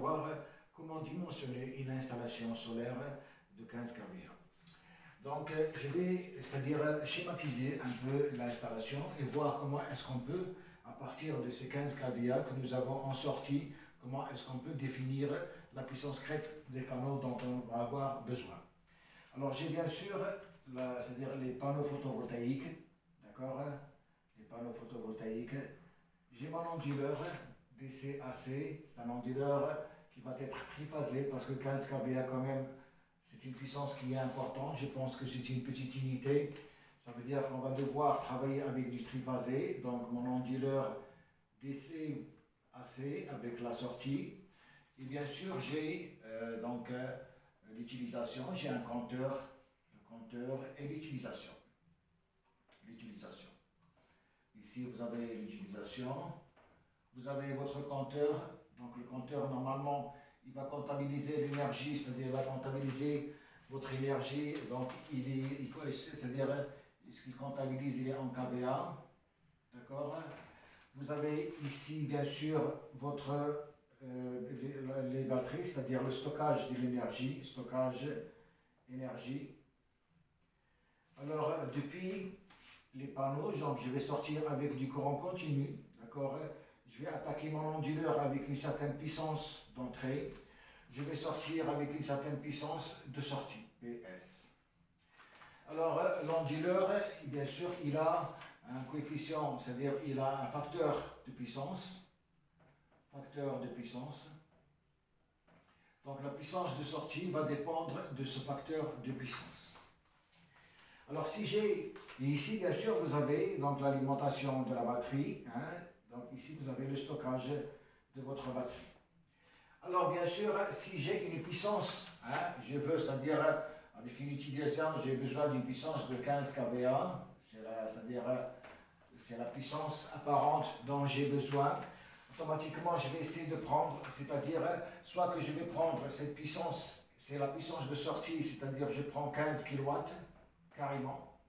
voir comment dimensionner une installation solaire de 15 kVA. Donc je vais, c'est-à-dire schématiser un peu l'installation et voir comment est-ce qu'on peut, à partir de ces 15 kVA que nous avons en sortie, comment est-ce qu'on peut définir la puissance crête des panneaux dont on va avoir besoin. Alors j'ai bien sûr, c'est-à-dire les panneaux photovoltaïques, d'accord, les panneaux photovoltaïques. J'ai mon onduleur DC-AC, c'est un onduleur qui va être triphasé parce que 15 kVA quand même, c'est une puissance qui est importante. Je pense que c'est une petite unité. Ça veut dire qu'on va devoir travailler avec du triphasé. Donc mon onduleur DC-AC avec la sortie. Et bien sûr, j'ai l'utilisation, j'ai un compteur, le compteur et l'utilisation. Ici, vous avez l'utilisation. Vous avez votre compteur. Donc le compteur, normalement, il va comptabiliser l'énergie, c'est-à-dire il va comptabiliser votre énergie. Donc c'est-à-dire ce qu'il comptabilise, il est en kVA. D'accord. Vous avez ici, bien sûr, les batteries, c'est-à-dire le stockage de l'énergie, stockage énergie. Alors, depuis les panneaux, donc je vais sortir avec du courant continu, d'accord. Je vais attaquer mon onduleur avec une certaine puissance d'entrée. Je vais sortir avec une certaine puissance de sortie, PS. Alors, l'onduleur, bien sûr, il a un coefficient, c'est-à-dire il a un facteur de puissance. Donc, la puissance de sortie va dépendre de ce facteur de puissance. Alors, si j'ai, et ici, bien sûr, vous avez donc l'alimentation de la batterie, hein. Donc ici, vous avez le stockage de votre batterie. Alors, bien sûr, si j'ai une puissance, hein, je veux, c'est-à-dire, avec une utilisation, j'ai besoin d'une puissance de 15 kVA, c'est-à-dire, c'est la puissance apparente dont j'ai besoin. Automatiquement, je vais essayer de prendre, c'est-à-dire, soit que je vais prendre cette puissance, c'est la puissance de sortie, c'est-à-dire, je prends 15 kW, carrément,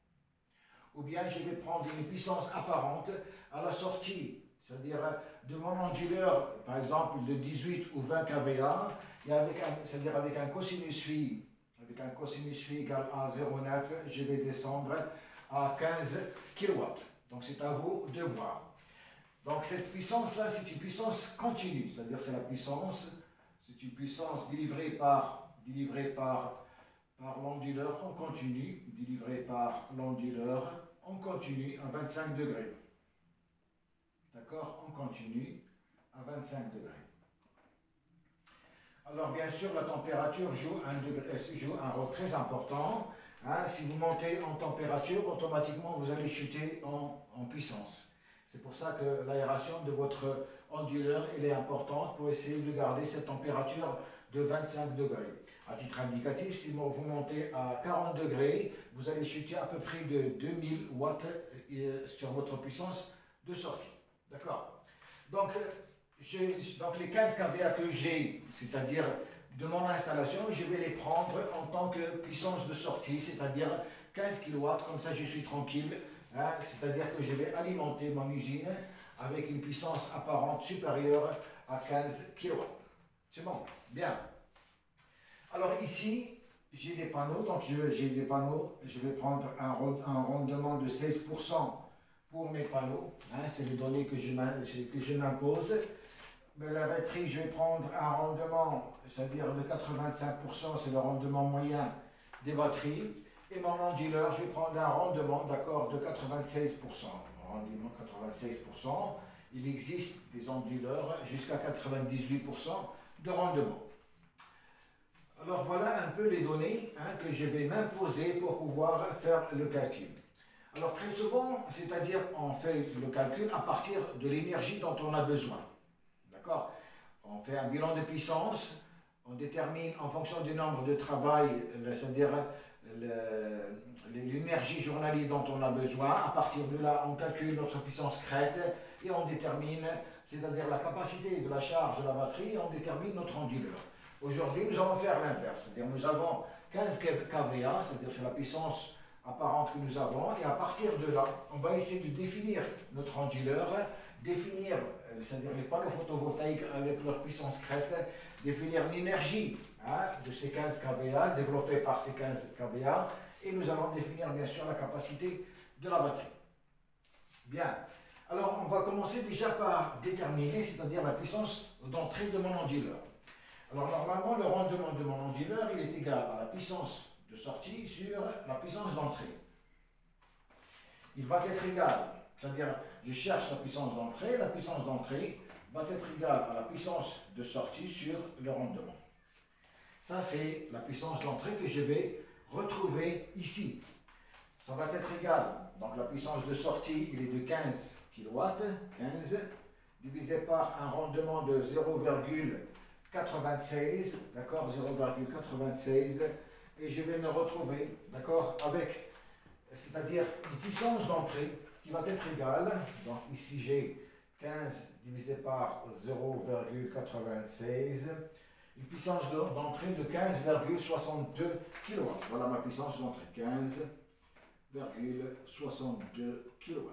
ou bien je vais prendre une puissance apparente à la sortie, c'est-à-dire de mon onduleur, par exemple de 18 ou 20 kVA, et c'est-à-dire avec un cosinus phi égale à 0,9, je vais descendre à 15 kW. Donc c'est à vous de voir. Donc cette puissance-là, c'est une puissance continue, c'est-à-dire c'est une puissance délivrée par l'onduleur en continu, délivrée par l'onduleur en continu à 25 degrés. D'accord, en continu à 25 degrés. Alors bien sûr, la température joue un rôle très important. Hein. Si vous montez en température, automatiquement vous allez chuter en puissance. C'est pour ça que l'aération de votre onduleur elle est importante pour essayer de garder cette température de 25 degrés. À titre indicatif, si vous montez à 40 degrés, vous allez chuter à peu près de 2000 watts sur votre puissance de sortie. D'accord. Donc les 15 kVA que j'ai, c'est-à-dire de mon installation, je vais les prendre en tant que puissance de sortie, c'est-à-dire 15 kW, comme ça je suis tranquille, hein, c'est-à-dire que je vais alimenter mon usine avec une puissance apparente supérieure à 15 kW. C'est bon, bien. Alors ici, j'ai des panneaux, donc je vais prendre un rendement de 16% pour mes panneaux, hein, c'est les données que je m'impose. Mais la batterie, je vais prendre un rendement, c'est-à-dire de 85%, c'est le rendement moyen des batteries. Et mon onduleur, je vais prendre un rendement, d'accord, de 96%. Rendement 96%, il existe des onduleurs jusqu'à 98% de rendement. Alors voilà un peu les données hein, que je vais m'imposer pour pouvoir faire le calcul. Alors très souvent, c'est-à-dire on fait le calcul à partir de l'énergie dont on a besoin. D'accord? On fait un bilan de puissance, on détermine en fonction du nombre de travail, c'est-à-dire l'énergie journalière dont on a besoin. À partir de là, on calcule notre puissance crête et on détermine, c'est-à-dire la capacité de la charge de la batterie, et on détermine notre onduleur. Aujourd'hui, nous allons faire l'inverse, c'est-à-dire nous avons 15 kVA, c'est-à-dire c'est la puissance apparente que nous avons, et à partir de là, on va essayer de définir notre onduleur, définir c'est-à-dire les panneaux photovoltaïques avec leur puissance crête, définir l'énergie de ces 15 kVA, développée par ces 15 kVA, et nous allons définir bien sûr la capacité de la batterie. Bien, alors on va commencer déjà par déterminer, c'est-à-dire la puissance d'entrée de mon onduleur. Alors normalement, le rendement de mon onduleur, il est égal à la puissance de sortie sur la puissance d'entrée. Il va être égal, c'est-à-dire je cherche la puissance d'entrée va être égale à la puissance de sortie sur le rendement. Ça, c'est la puissance d'entrée que je vais retrouver ici. Ça va être égal, donc la puissance de sortie, il est de 15 kW, 15, divisé par un rendement de 0,96, d'accord, 0,96, et je vais me retrouver, d'accord, avec, c'est-à-dire une puissance d'entrée qui va être égale, donc ici j'ai 15 divisé par 0,96, une puissance d'entrée de 15,62 kW. Voilà ma puissance d'entrée, 15,62 kW.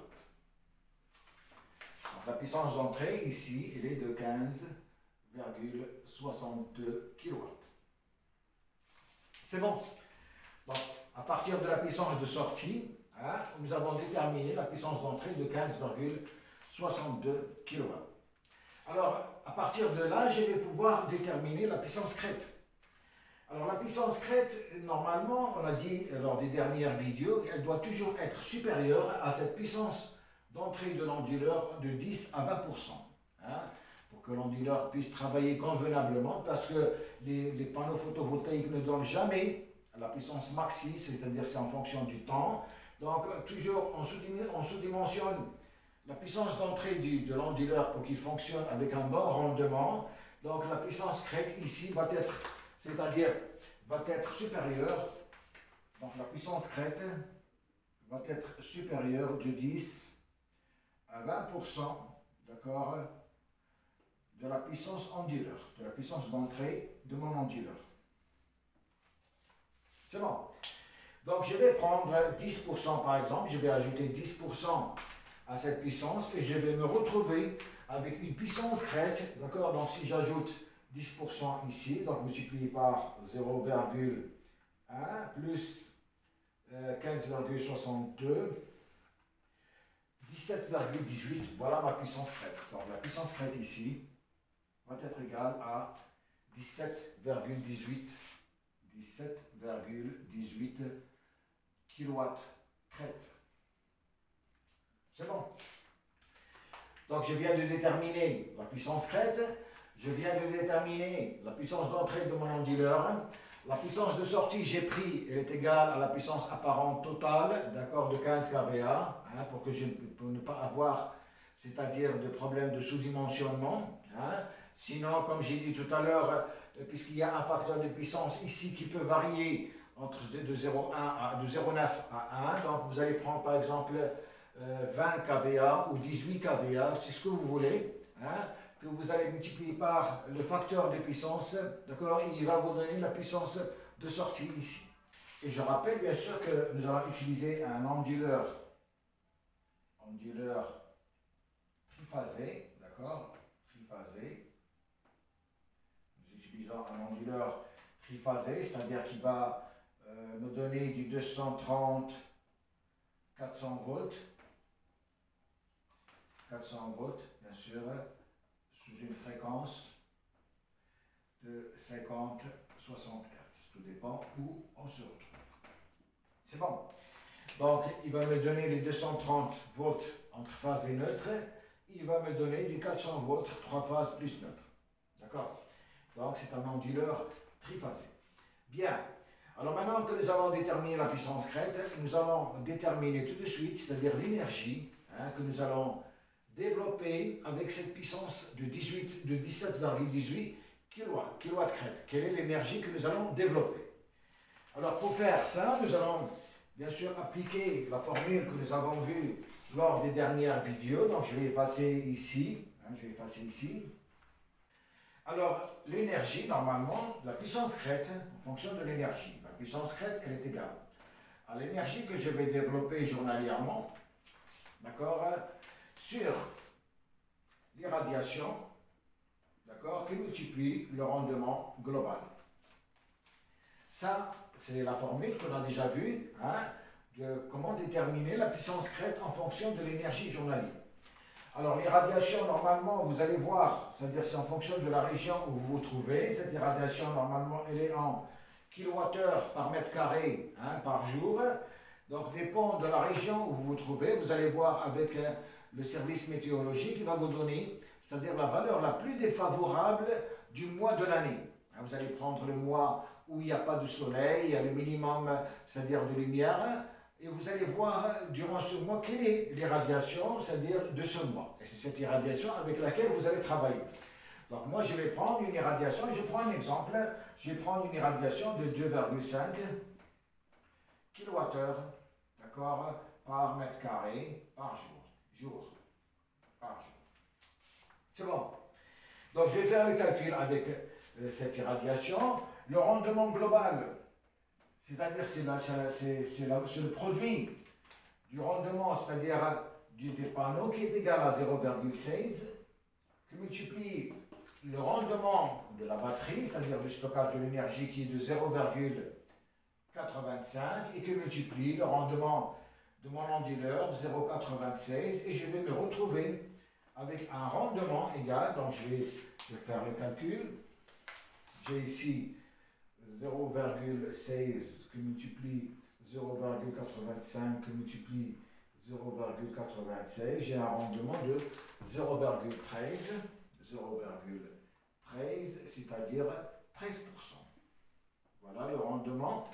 Donc la puissance d'entrée ici, elle est de 15,62 kW. C'est bon. Donc, à partir de la puissance de sortie, nous avons déterminé la puissance d'entrée de 15,62 kW. Alors, à partir de là, je vais pouvoir déterminer la puissance crête. Alors, la puissance crête, normalement, on a dit lors des dernières vidéos, qu'elle doit toujours être supérieure à cette puissance d'entrée de l'onduleur de 10 à 20%. Pour que l'onduleur puisse travailler convenablement, parce que les panneaux photovoltaïques ne donnent jamais la puissance maxi, c'est-à-dire c'est en fonction du temps. Donc, toujours, on sous-dimensionne la puissance d'entrée de l'onduleur pour qu'il fonctionne avec un bon rendement. Donc, la puissance crête ici va être, c'est-à-dire va être supérieure. Donc, la puissance crête va être supérieure de 10 à 20%, d'accord, de la puissance onduleur, de la puissance d'entrée de mon onduleur. C'est bon. Donc, je vais prendre 10% par exemple, je vais ajouter 10% à cette puissance et je vais me retrouver avec une puissance crête, d'accord? Donc, si j'ajoute 10% ici, donc multiplié par 0,1 plus 15,62, 17,18, voilà ma puissance crête. Donc, la puissance crête ici va être égale à 17,18 kW crête. C'est bon. Donc je viens de déterminer la puissance crête, je viens de déterminer la puissance d'entrée de mon onduleur. La puissance de sortie, j'ai pris, elle est égale à la puissance apparente totale, d'accord, de 15 kVA, pour ne pas avoir, c'est-à-dire de problèmes de sous-dimensionnement. Sinon, comme j'ai dit tout à l'heure, puisqu'il y a un facteur de puissance ici qui peut varier entre de 0,9 à 1, donc vous allez prendre par exemple 20 kVA ou 18 kVA, c'est ce que vous voulez, que vous allez multiplier par le facteur de puissance, d'accord, il va vous donner la puissance de sortie ici. Et je rappelle bien sûr que nous allons utiliser un onduleur triphasé, d'accord, triphasé. Nous utilisons un onduleur triphasé, c'est-à-dire qu'il va nous donner du 230 400 volts, bien sûr, sous une fréquence de 50-60 Hz. Tout dépend où on se retrouve. C'est bon. Donc, il va me donner les 230 volts entre phase et neutre. Il va me donner du 400 volts, 3 phases plus neutre. D'accord? Donc, c'est un onduleur triphasé. Bien. Alors, maintenant que nous avons déterminé la puissance crête, nous allons déterminer tout de suite, c'est-à-dire l'énergie que nous allons développer avec cette puissance de 17,18 kW crête. Quelle est l'énergie que nous allons développer? Alors, pour faire ça, nous allons bien sûr appliquer la formule que nous avons vue lors des dernières vidéos. Donc, je vais effacer ici. Alors, l'énergie, normalement, la puissance crête, en fonction de l'énergie. La puissance crête, elle est égale à l'énergie que je vais développer journalièrement, d'accord, sur l'irradiation, d'accord, qui multiplie le rendement global. Ça, c'est la formule qu'on a déjà vue, hein, de comment déterminer la puissance crête en fonction de l'énergie journalière. Alors l'irradiation, normalement, vous allez voir, c'est-à-dire c'est en fonction de la région où vous vous trouvez. Cette irradiation, normalement, elle est en kilowattheure par mètre carré, hein, par jour. Donc dépend de la région où vous vous trouvez. Vous allez voir avec le service météorologique qui va vous donner, c'est-à-dire la valeur la plus défavorable du mois de l'année. Vous allez prendre le mois où il n'y a pas de soleil, il y a le minimum, c'est-à-dire de lumière, et vous allez voir durant ce mois quelle est l'irradiation, c'est-à-dire de ce mois. Et c'est cette irradiation avec laquelle vous allez travailler. Donc moi je vais prendre une irradiation, je prends un exemple, je vais prendre une irradiation de 2,5 kWh, d'accord, par mètre carré par jour, par jour. C'est bon. Donc je vais faire le calcul avec cette irradiation. Le rendement global, c'est-à-dire c'est le produit du rendement, c'est-à-dire des panneaux qui est égal à 0,16, qui multiplie le rendement de la batterie, c'est-à-dire du stockage de l'énergie qui est de 0,85 et qui multiplie le rendement de mon onduleur de 0,96 et je vais me retrouver avec un rendement égal, donc je vais faire le calcul. J'ai ici 0,16 qui multiplie 0,85 qui multiplie 0,96, j'ai un rendement de 0,13, c'est-à-dire 13%. Voilà le rendement,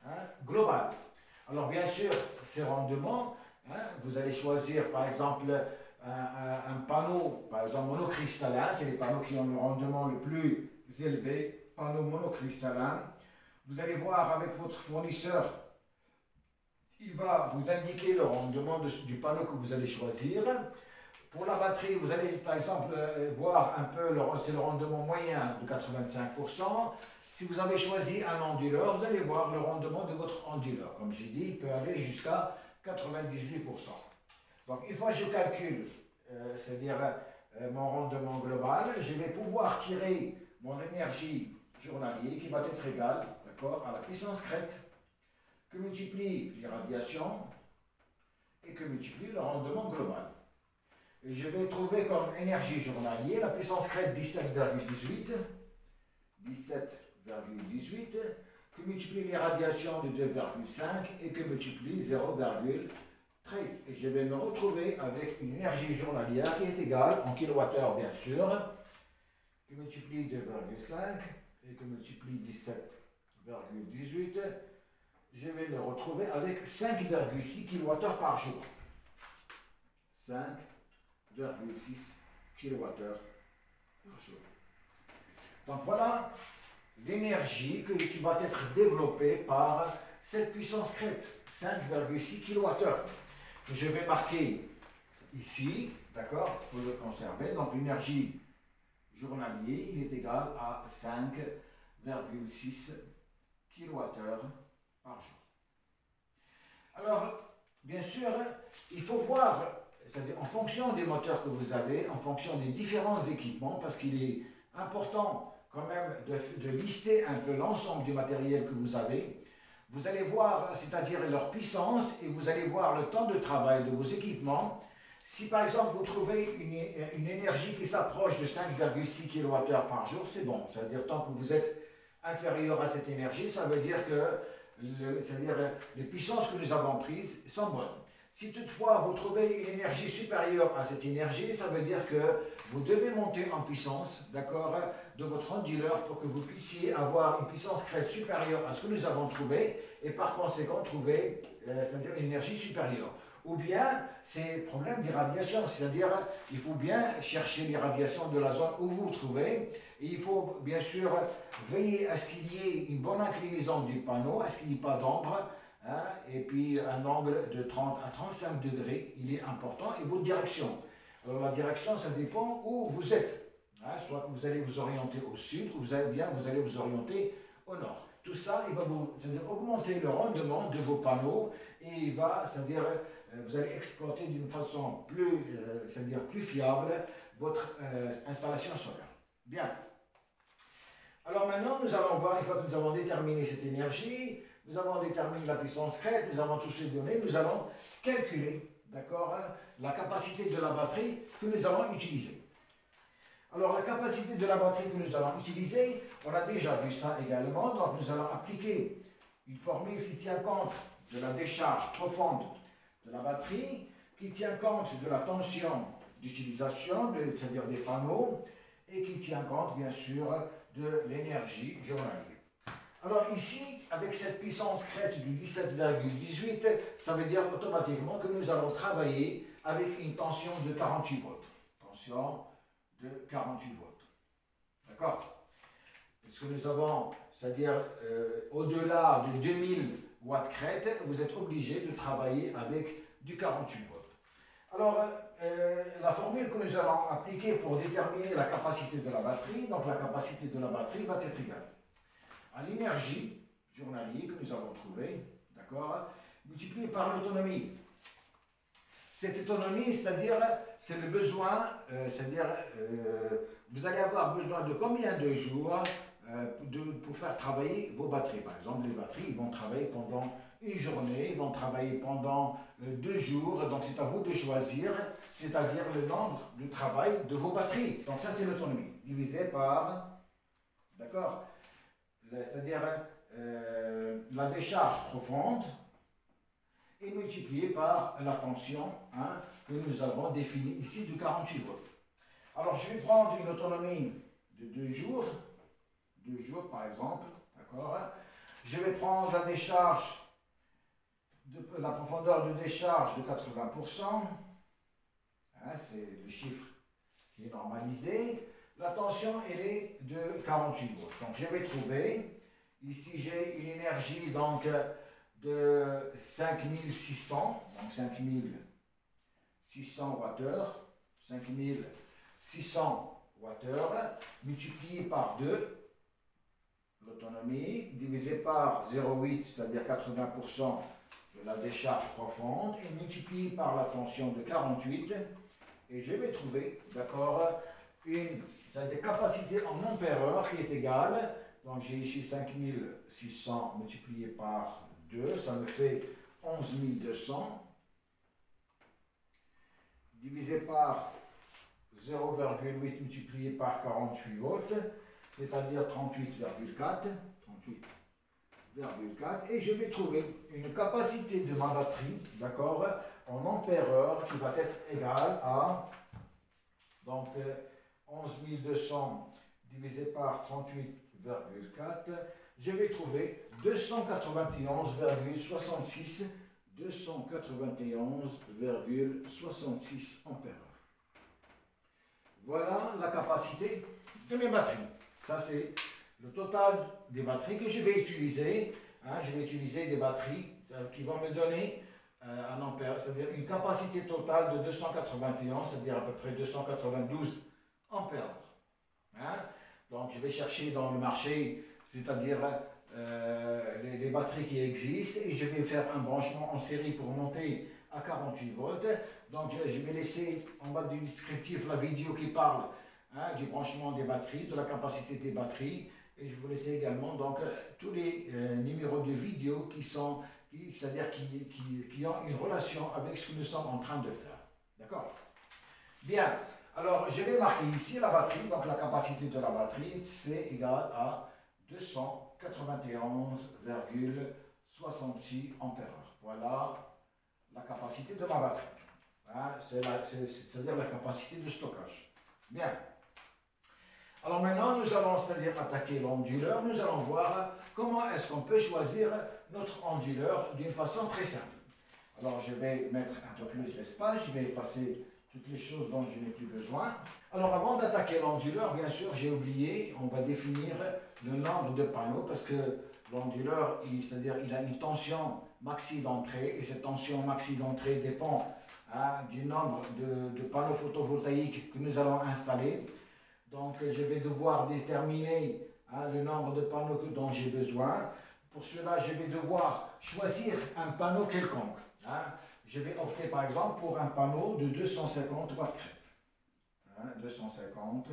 hein, global. Alors bien sûr, ces rendements, hein, vous allez choisir par exemple un panneau, par exemple monocristallin, c'est les panneaux qui ont le rendement le plus élevé, panneau monocristallin. Vous allez voir avec votre fournisseur, il va vous indiquer le rendement du panneau que vous allez choisir. Pour la batterie, vous allez par exemple voir un peu, c'est le rendement moyen de 85%. Si vous avez choisi un onduleur, vous allez voir le rendement de votre onduleur. Comme j'ai dit, il peut aller jusqu'à 98%. Donc une fois que je calcule, c'est-à-dire mon rendement global, je vais pouvoir tirer mon énergie journalière qui va être égale, d'accord, à la puissance crête, que multiplie l'irradiation et que multiplie le rendement global. Et je vais trouver comme énergie journalière la puissance crête 17,18, que multiplie l'irradiation de 2,5 et que multiplie 0,13. Et je vais me retrouver avec une énergie journalière qui est égale, en kilowattheure bien sûr, que multiplie 2,5 et que multiplie 17,18. Je vais me retrouver avec 5,6 kWh par jour. 5,6 kWh par jour. Donc voilà l'énergie qui va être développée par cette puissance crête, 5,6 kWh. Je vais marquer ici, d'accord, pour le conserver. Donc l'énergie journalière, il est égal à 5,6 kWh par jour. Alors, bien sûr, il faut voir, c'est-à-dire en fonction des moteurs que vous avez, en fonction des différents équipements, parce qu'il est important quand même de lister un peu l'ensemble du matériel que vous avez. Vous allez voir, c'est-à-dire leur puissance, et vous allez voir le temps de travail de vos équipements. Si par exemple vous trouvez une énergie qui s'approche de 5,6 kWh par jour, c'est bon. C'est-à-dire tant que vous êtes inférieur à cette énergie, ça veut dire que les puissances que nous avons prises sont bonnes. Si toutefois vous trouvez une énergie supérieure à cette énergie, ça veut dire que vous devez monter en puissance, d'accord, de votre onduleur pour que vous puissiez avoir une puissance crête supérieure à ce que nous avons trouvé et par conséquent trouver, c'est-à-dire une énergie supérieure. Ou bien c'est problème d'irradiation, c'est-à-dire il faut bien chercher l'irradiation de la zone où vous vous trouvez et il faut bien sûr veiller à ce qu'il y ait une bonne inclinaison du panneau, à ce qu'il n'y ait pas d'ombre. Hein, et puis un angle de 30 à 35 degrés, il est important, et votre direction. Alors la direction, ça dépend où vous êtes. Hein, soit que vous allez vous orienter au sud, ou vous allez vous orienter au nord. tout ça, il va vous, c'est-à-dire augmenter le rendement de vos panneaux et il va, c'est-à-dire vous allez exploiter d'une façon plus, c'est-à-dire plus fiable votre installation solaire. Bien. Alors maintenant, nous allons voir, une fois que nous avons déterminé cette énergie, nous avons déterminé la puissance crête, nous avons tous ces données, nous allons calculer, d'accord, la capacité de la batterie que nous allons utiliser. Alors la capacité de la batterie que nous allons utiliser, on a déjà vu ça également, donc nous allons appliquer une formule qui tient compte de la décharge profonde de la batterie, qui tient compte de la tension d'utilisation, c'est-à-dire des panneaux, et qui tient compte bien sûr de l'énergie journalière. Alors ici, avec cette puissance crête du 17,18, ça veut dire automatiquement que nous allons travailler avec une tension de 48 volts. Tension de 48 volts. D'accord? Parce que nous avons, c'est-à-dire au-delà de 2000 watts crête, vous êtes obligé de travailler avec du 48 volts. Alors, la formule que nous allons appliquer pour déterminer la capacité de la batterie, donc la capacité de la batterie va être égale à l'énergie journalière que nous avons trouvée, d'accord, multipliée par l'autonomie. Cette autonomie, c'est-à-dire, c'est le besoin, c'est-à-dire, vous allez avoir besoin de combien de jours pour faire travailler vos batteries. Par exemple, les batteries vont travailler pendant une journée, ils vont travailler pendant 2 jours, donc c'est à vous de choisir, c'est-à-dire le nombre de travail de vos batteries. Donc ça, c'est l'autonomie, divisé par, d'accord, c'est-à-dire la décharge profonde, et multiplié par la tension que nous avons définie ici de 48 volts. Alors je vais prendre une autonomie de 2 jours, 2 jours par exemple, d'accord. Je vais prendre la décharge, la profondeur de décharge de 80%, c'est le chiffre qui est normalisé. La tension, elle est de 48 volts. Donc je vais trouver, ici j'ai une énergie donc de 5600, donc 5600 Wh, 5600 Wh, multiplié par 2, l'autonomie, divisé par 0,8, c'est-à-dire 80% de la décharge profonde, et multiplié par la tension de 48, et je vais trouver, d'accord, une capacité en ampères-heure qui est égale, donc j'ai ici 5600 multiplié par 2, ça me fait 11200, divisé par 0,8 multiplié par 48 volts, c'est-à-dire 38,4, et je vais trouver une capacité de ma batterie, d'accord, en ampères-heure qui va être égale à, donc 11200 divisé par 38,4, je vais trouver 291,66 ampères. Voilà la capacité de mes batteries. Ça, c'est le total des batteries que je vais utiliser. Je vais utiliser des batteries qui vont me donner un ampère, c'est-à-dire une capacité totale de 291, c'est-à-dire à peu près 292 ampères. Donc, je vais chercher dans le marché, c'est-à-dire les batteries qui existent, et je vais faire un branchement en série pour monter à 48 volts. Donc je vais laisser en bas du descriptif la vidéo qui parle du branchement des batteries, de la capacité des batteries, et je vais vous laisser également donc tous les numéros de vidéo c'est-à-dire qui ont une relation avec ce que nous sommes en train de faire. D'accord? Bien, alors je vais marquer ici la batterie, donc la capacité de la batterie, c'est égal à 291,66 ampères. Voilà la capacité de ma batterie. C'est-à-dire la capacité de stockage. Bien. Alors maintenant, nous allons c'est-à-dire attaquer l'onduleur. Nous allons voir comment est-ce qu'on peut choisir notre onduleur d'une façon très simple. Alors je vais mettre un peu plus d'espace, je vais effacer toutes les choses dont je n'ai plus besoin. Alors avant d'attaquer l'onduleur, bien sûr, j'ai oublié, on va définir le nombre de panneaux parce que l'onduleur, c'est-à-dire il a une tension maxi d'entrée et cette tension maxi d'entrée dépend du nombre de panneaux photovoltaïques que nous allons installer. Donc je vais devoir déterminer hein, le nombre de panneaux dont j'ai besoin. Pour cela, je vais devoir choisir un panneau quelconque. Hein. Je vais opter par exemple pour un panneau de 250 watts crête. Hein, 250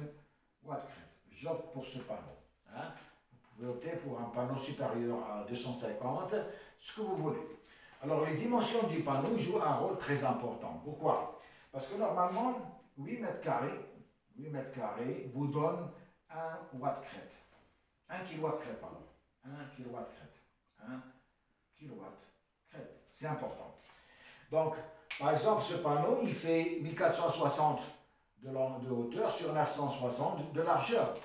watts crête. J'opte pour ce panneau. Hein. Vous pouvez opter pour un panneau supérieur à 250, ce que vous voulez. Alors les dimensions du panneau jouent un rôle très important. Pourquoi? Parce que normalement, 8 mètres carrés vous donne 1 watt crête. 1 kilowatt crête, pardon. 1 kilowatt crête. 1 kilowatt crête. C'est important. Donc, par exemple, ce panneau, il fait 1460 de hauteur sur 960 de largeur.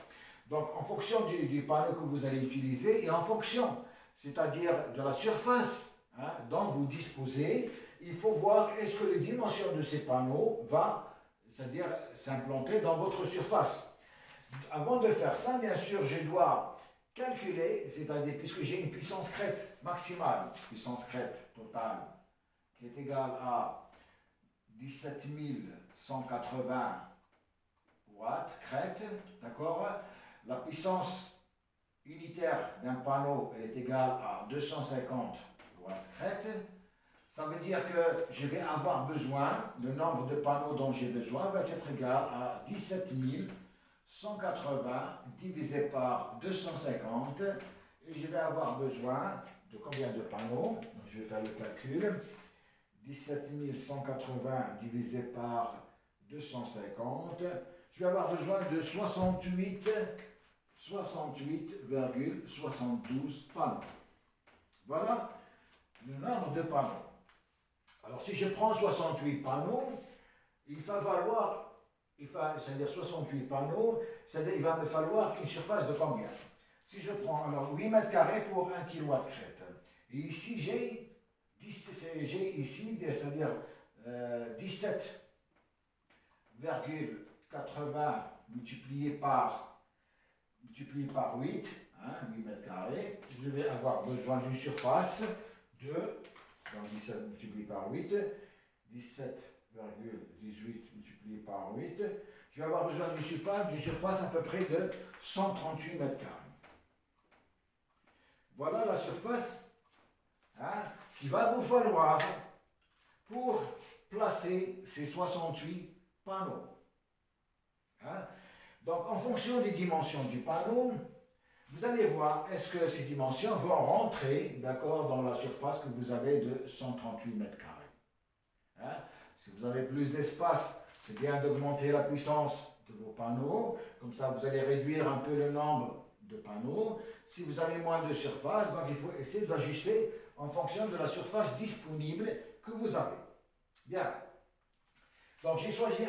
Donc, en fonction du panneau que vous allez utiliser et en fonction, c'est-à-dire de la surface hein, dont vous disposez, il faut voir est-ce que les dimensions de ces panneaux vont, c'est-à-dire s'implanter dans votre surface. Avant de faire ça, bien sûr, je dois calculer, c'est-à-dire puisque j'ai une puissance crête maximale, puissance crête totale, qui est égale à 17 180 watts crête, d'accord? La puissance unitaire d'un panneau, elle est égale à 250 watts crête. Ça veut dire que je vais avoir besoin, le nombre de panneaux dont j'ai besoin va être égal à 17 180 divisé par 250 et je vais avoir besoin de combien de panneaux? Donc, je vais faire le calcul. 17 180 divisé par 250, je vais avoir besoin de 68,72 panneaux. Voilà le nombre de panneaux. Alors si je prends 68 panneaux, il va falloir, c'est-à-dire 68 panneaux, c'est-à-dire il va me falloir une surface de combien? Si je prends alors 8 mètres carrés pour 1 kW crête, et ici j'ai ici, c'est-à-dire 17,80 multiplié par 8, hein, 8 mètres carrés, je vais avoir besoin d'une surface de, donc 17 multiplié par 8, 17,18 multiplié par 8, je vais avoir besoin d'une surface à peu près de 138 mètres carrés. Voilà la surface hein, qu'il va vous falloir pour placer ces 68 panneaux. Hein? Donc, en fonction des dimensions du panneau, vous allez voir, est-ce que ces dimensions vont rentrer, d'accord, dans la surface que vous avez de 138 mètres carrés. Hein? Si vous avez plus d'espace, c'est bien d'augmenter la puissance de vos panneaux, comme ça vous allez réduire un peu le nombre de panneaux. Si vous avez moins de surface, donc il faut essayer d'ajuster en fonction de la surface disponible que vous avez. Bien. Donc j'ai choisi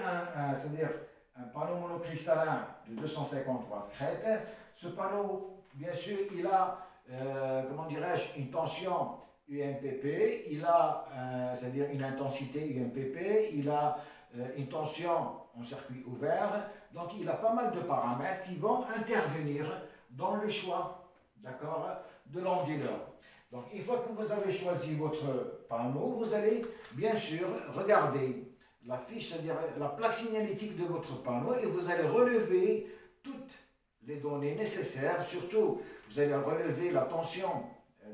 c'est-à-dire un panneau monocristallin de 250 watts crête. Ce panneau, bien sûr, il a, comment dirais-je, une tension UMPP, il a, c'est-à-dire une intensité UMPP, il a une tension en circuit ouvert, donc il a pas mal de paramètres qui vont intervenir dans le choix, d'accord, de l'onduleur. Donc une fois que vous avez choisi votre panneau, vous allez bien sûr regarder la fiche, c'est-à-dire la plaque signalétique de votre panneau et vous allez relever toutes les données nécessaires, surtout vous allez relever la tension,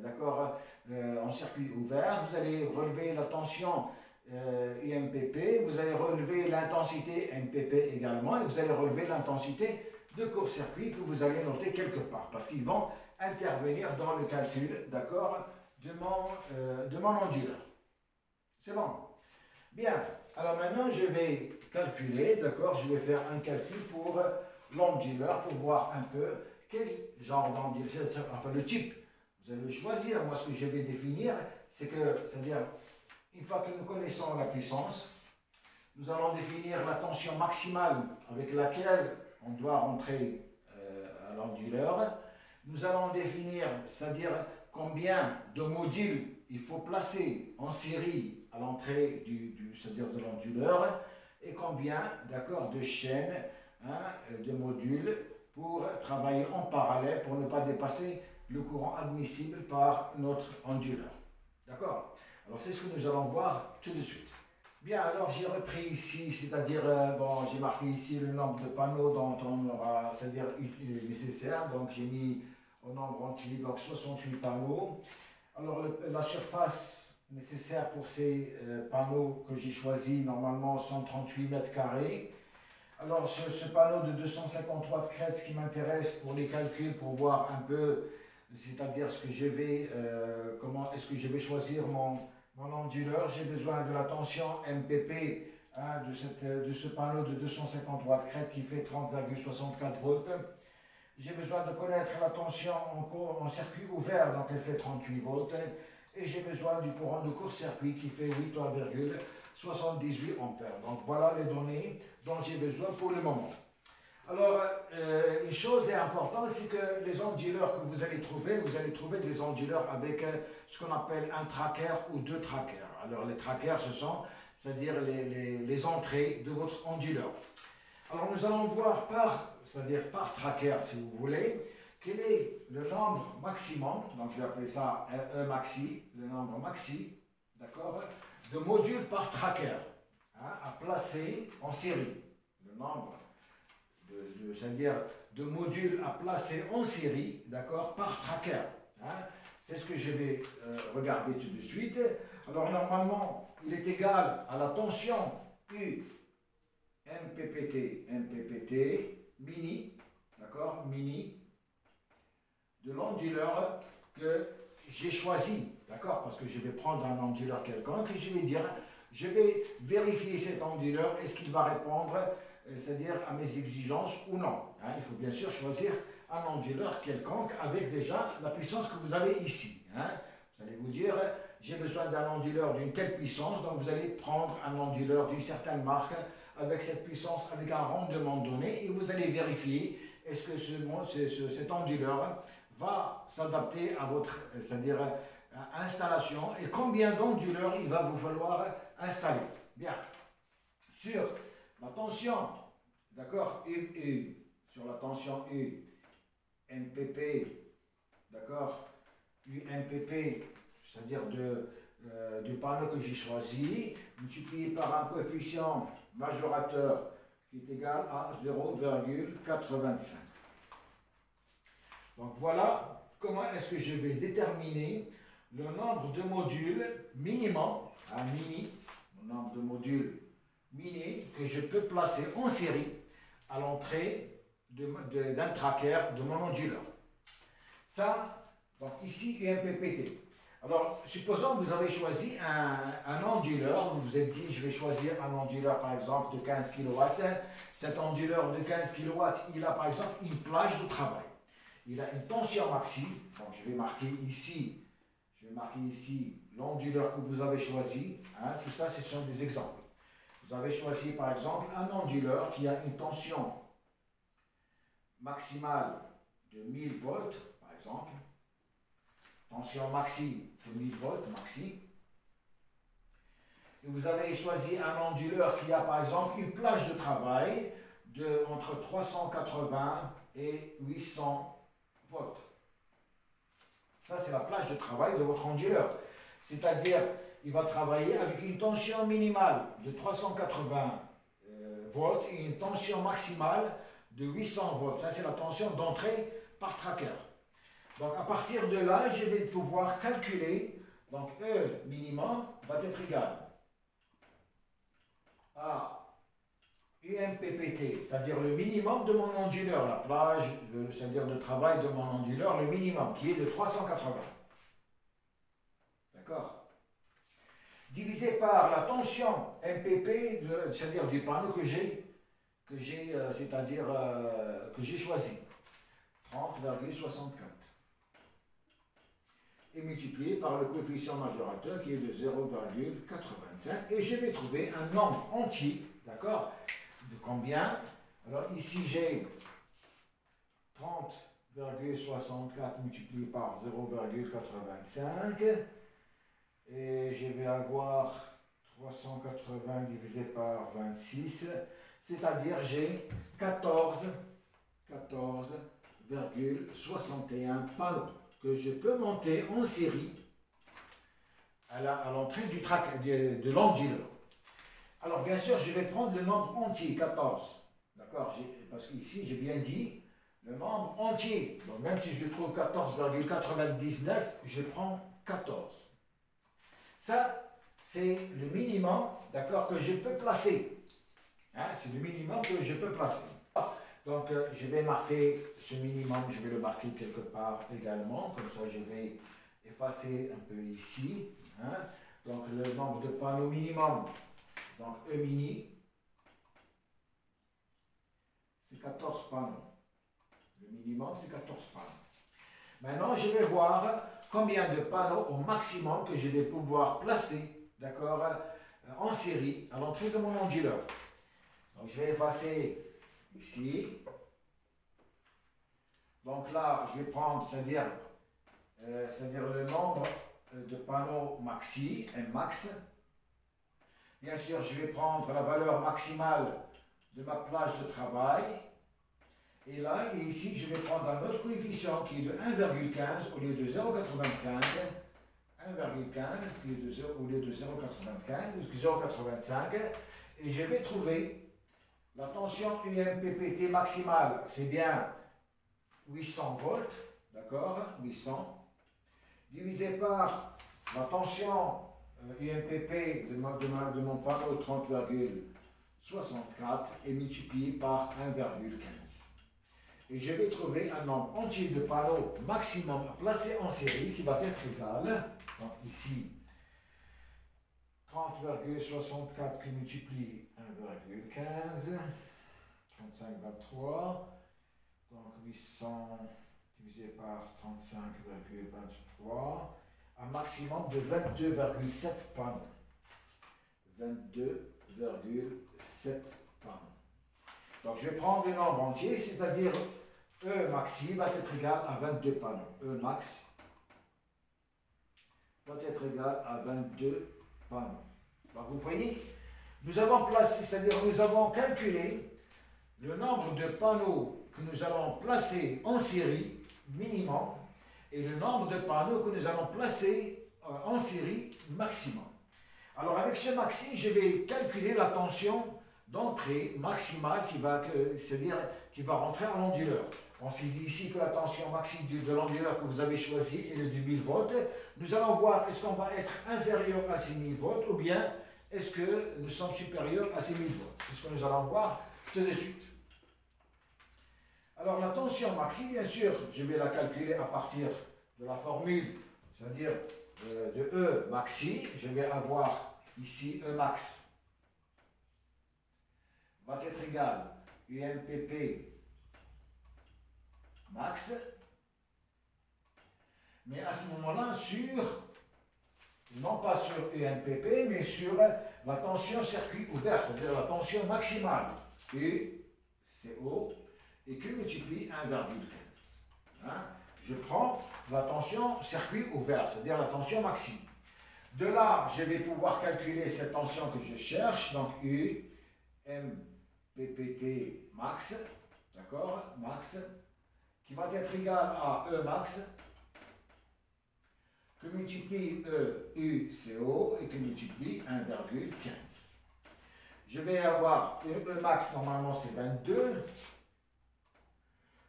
d'accord, en circuit ouvert, vous allez relever la tension IMPP, vous allez relever l'intensité MPP également et vous allez relever l'intensité de court-circuit que vous allez noter quelque part parce qu'ils vont intervenir dans le calcul, d'accord, de mon onduleur. C'est bon? Bien. Alors maintenant, je vais calculer, d'accord, je vais faire un calcul pour l'onduleur pour voir un peu quel genre d'onduleur, enfin le type. Vous allez le choisir. Moi, ce que je vais définir, c'est que, c'est-à-dire, une fois que nous connaissons la puissance, nous allons définir la tension maximale avec laquelle on doit rentrer à l'onduleur. Nous allons définir, c'est-à-dire combien de modules il faut placer en série à l'entrée c'est-à-dire de l'onduleur et combien, d'accord, de chaînes, hein, de modules pour travailler en parallèle pour ne pas dépasser le courant admissible par notre onduleur. D'accord? Alors c'est ce que nous allons voir tout de suite. Bien, alors j'ai repris ici, c'est-à-dire, bon, j'ai marqué ici le nombre de panneaux dont on aura, c'est-à-dire nécessaire, donc j'ai mis au nombre entier, donc 68 panneaux. Alors la surface nécessaire pour ces panneaux que j'ai choisi, normalement 138 mètres carrés. Alors ce panneau de 250 watts crête, ce qui m'intéresse pour les calculs, pour voir un peu, c'est-à-dire ce que je vais, comment est-ce que je vais choisir mon onduleur, j'ai besoin de la tension MPP hein, de ce panneau de 250 watts crête qui fait 30,64 volts. J'ai besoin de connaître la tension en circuit ouvert, donc elle fait 38 volts. Et j'ai besoin du courant de court-circuit qui fait 8,78 ampères. Donc voilà les données dont j'ai besoin pour le moment. Alors, une chose est importante, c'est que les onduleurs que vous allez trouver des onduleurs avec ce qu'on appelle un tracker ou deux trackers. Alors, les trackers, ce sont, c'est-à-dire les entrées de votre onduleur. Alors, nous allons voir c'est-à-dire par tracker, si vous voulez, quel est le nombre maximum, donc je vais appeler ça un maxi, le nombre maxi, d'accord, de modules par tracker, hein, à placer en série. Le nombre c'est-à-dire de modules à placer en série, d'accord, par tracker. Hein. C'est ce que je vais regarder tout de suite. Alors normalement, il est égal à la tension U MPPT mini, d'accord, mini, de l'onduleur que j'ai choisi, d'accord, parce que je vais prendre un onduleur quelconque et je vais dire, je vais vérifier cet onduleur, est-ce qu'il va répondre c'est-à-dire à mes exigences ou non. Hein, il faut bien sûr choisir un onduleur quelconque avec déjà la puissance que vous avez ici. Hein. Vous allez vous dire, j'ai besoin d'un onduleur d'une telle puissance, donc vous allez prendre un onduleur d'une certaine marque avec cette puissance, avec un rendement donné, et vous allez vérifier est-ce que cet onduleur va s'adapter à votre, c'est-à-dire installation, et combien d'onduleurs il va vous falloir installer. Bien, sur la tension, d'accord, U, sur la tension U, MPP, d'accord, UMPP, c'est-à-dire du panneau que j'ai choisi, multiplié par un coefficient majorateur qui est égal à 0,85. Donc voilà comment est-ce que je vais déterminer le nombre de modules minimum, le nombre de modules mini que je peux placer en série à l'entrée d'un tracker de mon onduleur. Ça, donc ici, UMPPT. Alors, supposons que vous avez choisi un onduleur, vous vous êtes dit, je vais choisir un onduleur par exemple de 15 kW. Cet onduleur de 15 kW, il a par exemple une plage de travail. Il a une tension maxi, donc je vais marquer ici l'onduleur que vous avez choisi. Hein, tout ça, ce sont des exemples. Vous avez choisi par exemple un onduleur qui a une tension maximale de 1000 volts, par exemple. Tension maxi de 1000 volts, maxi. Et vous avez choisi un onduleur qui a par exemple une plage de travail entre 380 et 800 volts. Ça, c'est la plage de travail de votre onduleur. C'est-à-dire, il va travailler avec une tension minimale de 380 volts et une tension maximale de 800 volts. Ça, c'est la tension d'entrée par tracker. Donc, à partir de là, je vais pouvoir calculer. Donc, E minimum va être égal à UMPPT, c'est-à-dire le minimum de mon onduleur, la plage, c'est-à-dire de travail de mon onduleur, le minimum, qui est de 380. D'accord? Divisé par la tension MPP, c'est-à-dire du panneau que j'ai choisi, 30,64. Et multiplié par le coefficient majorateur qui est de 0,85. Et je vais trouver un nombre entier, d'accord, de combien? Alors ici j'ai 30,64 multiplié par 0,85. Et je vais avoir 380 divisé par 26, c'est-à-dire j'ai 14,61 panneaux que je peux monter en série à l'entrée de l'onduleur. Alors bien sûr, je vais prendre le nombre entier, 14. D'accord? Parce qu'ici, j'ai bien dit le nombre entier. Donc même si je trouve 14,99, je prends 14. Ça, c'est le minimum, d'accord, que je peux placer. Hein, c'est le minimum que je peux placer. Donc je vais marquer ce minimum, je vais le marquer quelque part également. Comme ça, je vais effacer un peu ici. Hein. Donc le nombre de panneaux minimum, donc E mini, c'est 14 panneaux. Le minimum, c'est 14 panneaux. Maintenant, je vais voir combien de panneaux au maximum que je vais pouvoir placer, d'accord, en série à l'entrée de mon onduleur. Donc, je vais effacer ici. Donc là, je vais prendre, c'est-à-dire le nombre de panneaux maxi, un max. Bien sûr, je vais prendre la valeur maximale de ma plage de travail. Et là, et ici, je vais prendre un autre coefficient qui est de 1,15 au lieu de 0,85. 1,15 au lieu de 0,85. Et je vais trouver la tension UMPPT maximale, c'est bien 800 volts, d'accord, 800, divisé par la tension UMPP de mon panneau 30,64 et multiplié par 1,15. Et je vais trouver un nombre entier de panneaux maximum à placer en série qui va être égal, donc ici, 30,64 qui multiplie 1,15, 35,23, donc 800 divisé par 35,23, un maximum de 22,7 panneaux. 22,7 panneaux. Donc je vais prendre le nombre entier, c'est-à-dire E maxi va être égal à 22 panneaux. E max va être égal à 22 panneaux. Donc vous voyez, nous avons placé, c'est-à-dire nous avons calculé le nombre de panneaux que nous allons placer en série minimum et le nombre de panneaux que nous allons placer en série maximum. Alors avec ce maxi, je vais calculer la tension d'entrée maximale c'est-à-dire qui va rentrer à l'onduleur. On s'est dit ici que la tension maximale de l'onduleur que vous avez choisi est de 1000 volts. Nous allons voir est-ce qu'on va être inférieur à 6000 volts ou bien est-ce que nous sommes supérieurs à 6000 volts. C'est ce que nous allons voir tout de suite. Alors la tension maxi, bien sûr, je vais la calculer à partir de la formule, c'est-à-dire de E maxi. Je vais avoir ici E max va être égal UMPP max, mais à ce moment-là non pas sur UMPP, mais sur la tension circuit ouvert, c'est-à-dire la tension maximale, UCO, et que multiplie 1,15. Hein? Je prends la tension circuit ouvert, c'est-à-dire la tension maximale. De là, je vais pouvoir calculer cette tension que je cherche, donc UMPPT max, d'accord, max, qui va être égal à E max, que multiplie UCO et que multiplie 1,15. Je vais avoir E max, normalement c'est 22,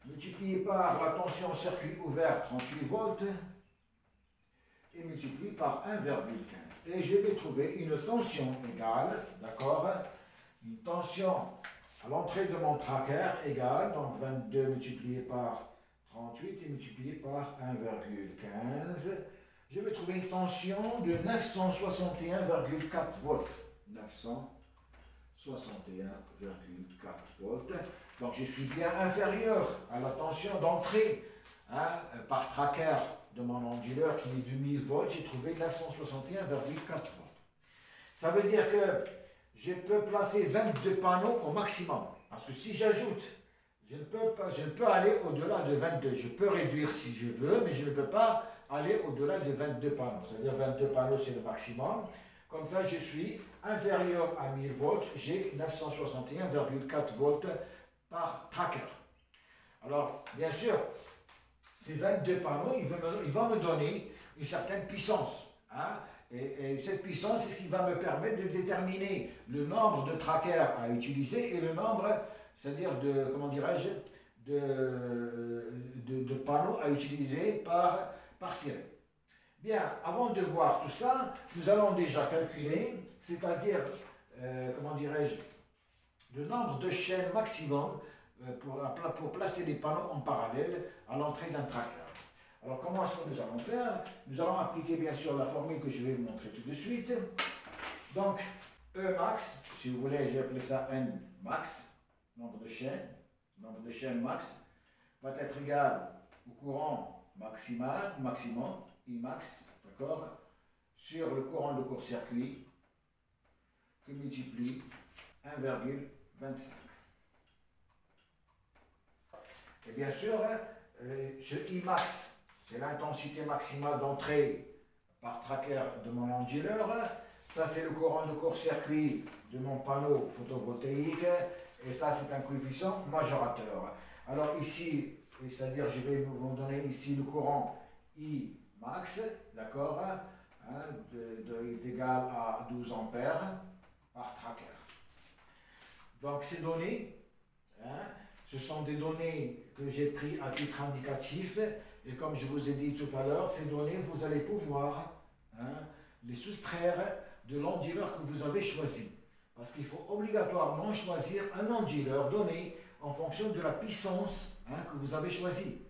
multiplié par la tension circuit ouvert 38 volts, et multiplié par 1,15. Et je vais trouver une tension égale, d'accord, une tension à l'entrée de mon tracker égale, donc 22 multiplié par 38 et multiplié par 1,15. Je vais trouver une tension de 961,4 volts. 961,4 volts. Donc je suis bien inférieur à la tension d'entrée par tracker de mon onduleur qui est de 1000 volts. J'ai trouvé 961,4 volts. Ça veut dire que je peux placer 22 panneaux au maximum. Parce que si j'ajoute, je ne peux aller au-delà de 22. Je peux réduire si je veux, mais je ne peux pas aller au-delà de 22 panneaux. C'est-à-dire 22 panneaux, c'est le maximum. Comme ça, je suis inférieur à 1000 volts. J'ai 961,4 volts par tracker. Alors, bien sûr, ces 22 panneaux, ils vont me donner une certaine puissance. Hein? Et cette puissance, c'est ce qui va me permettre de déterminer le nombre de trackers à utiliser et le nombre, c'est-à-dire de, comment dirais-je, de panneaux à utiliser par série. Bien, avant de voir tout ça, nous allons déjà calculer, c'est-à-dire, comment dirais-je, le nombre de chaînes maximum pour placer les panneaux en parallèle à l'entrée d'un tracker. Alors, comment est-ce que nous allons faire? Nous allons appliquer bien sûr la formule que je vais vous montrer tout de suite. Donc, E max, si vous voulez, j'ai appelé ça N max, nombre de chaînes max, va être égal au courant maximum, I max, d'accord, sur le courant de court-circuit que multiplie 1,25. Et bien sûr, ce I max, c'est l'intensité maximale d'entrée par tracker de mon onduleur. Ça, c'est le courant de court-circuit de mon panneau photovoltaïque. Et ça, c'est un coefficient majorateur. Alors ici, c'est-à-dire, je vais vous donner ici le courant I max, d'accord, égal à 12 ampères par tracker. Donc, ces données, ce sont des données que j'ai prises à titre indicatif. Et comme je vous ai dit tout à l'heure, ces données, vous allez pouvoir les soustraire de l'onduleur que vous avez choisi. Parce qu'il faut obligatoirement choisir un onduleur donné en fonction de la puissance que vous avez choisi.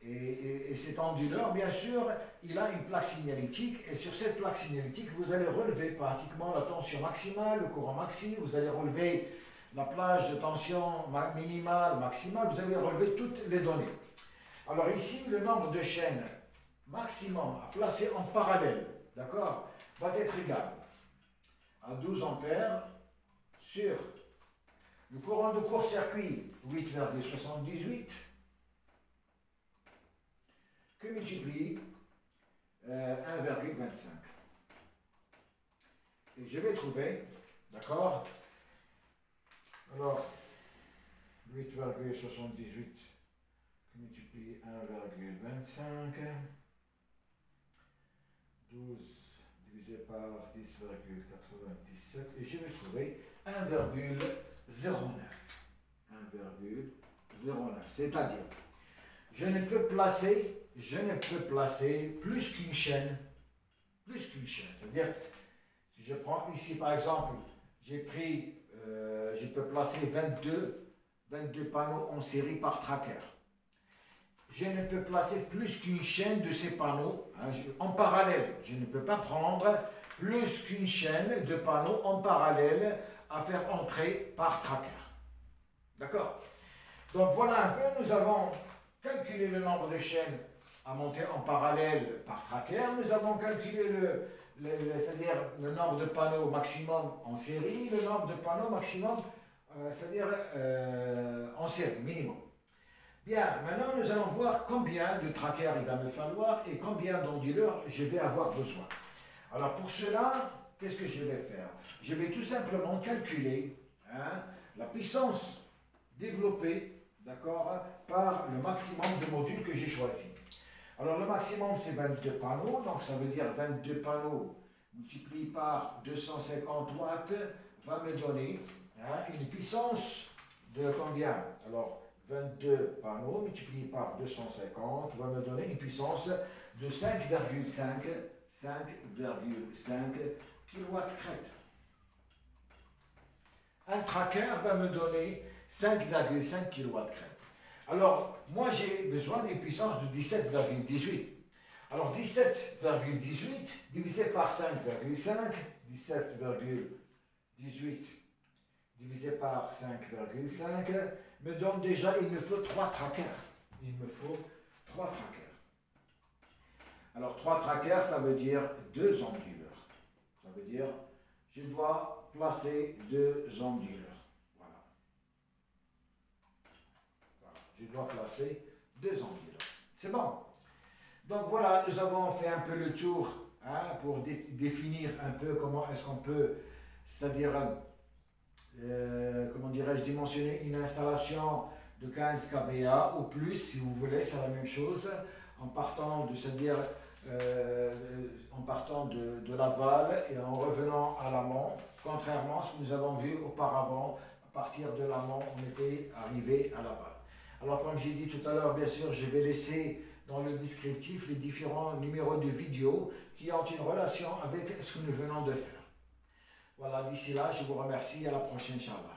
Et cet onduleur, bien sûr, il a une plaque signalétique. Et sur cette plaque signalétique, vous allez relever pratiquement la tension maximale, le courant maxi, vous allez relever la plage de tension minimale, maximale, vous allez relever toutes les données. Alors ici, le nombre de chaînes maximum à placer en parallèle, d'accord, va être égal à 12 ampères sur le courant de court-circuit 8,78 que multiplie 1,25. Et je vais trouver, d'accord, alors 8,78 multiplie 1,25, 12 divisé par 10,97, et je vais trouver 1,09. 1,09, c'est-à-dire, je ne peux placer plus qu'une chaîne, c'est-à-dire, si je prends ici par exemple, j'ai pris, je peux placer 22 panneaux en série par tracker. Je ne peux placer plus qu'une chaîne de ces panneaux en parallèle. Je ne peux pas prendre plus qu'une chaîne de panneaux en parallèle à faire entrer par tracker. D'accord? Donc voilà un peu, nous avons calculé le nombre de chaînes à monter en parallèle par tracker. Nous avons calculé c'est-à-dire le nombre de panneaux maximum en série, le nombre de panneaux maximum, c'est-à-dire en série, minimum. Bien, maintenant nous allons voir combien de trackers il va me falloir et combien d'onduleurs je vais avoir besoin. Alors pour cela, qu'est-ce que je vais faire? Je vais tout simplement calculer la puissance développée, d'accord, par le maximum de modules que j'ai choisi. Alors le maximum c'est 22 panneaux, donc ça veut dire 22 panneaux multiplié par 250 watts va me donner une puissance de combien? Alors 22 panneaux multipliés par 250 va me donner une puissance de 5,5 kW crête. Un tracker va me donner 5,5 kW crête. Alors, moi j'ai besoin d'une puissance de 17,18. Alors 17,18 divisé par 5,5, 17,18 divisé par 5,5 me donne déjà, il me faut 3 trackers. Il me faut 3 trackers. Alors 3 trackers, ça veut dire 2 onduleurs. Ça veut dire, je dois placer 2 onduleurs. Voilà. Je dois placer 2 onduleurs. C'est bon. Donc voilà, nous avons fait un peu le tour pour définir un peu comment est-ce qu'on peut, c'est-à-dire, comment dirais-je, dimensionner une installation de 15 kVA ou plus, si vous voulez, c'est la même chose, en partant de, c'est-à-dire en partant de l'aval et en revenant à l'amont, contrairement à ce que nous avons vu auparavant. À partir de l'amont, on était arrivé à l'aval. Alors comme j'ai dit tout à l'heure, bien sûr, je vais laisser dans le descriptif les différents numéros de vidéo qui ont une relation avec ce que nous venons de faire. Voilà, d'ici là, je vous remercie. À la prochaine, Inch'Allah.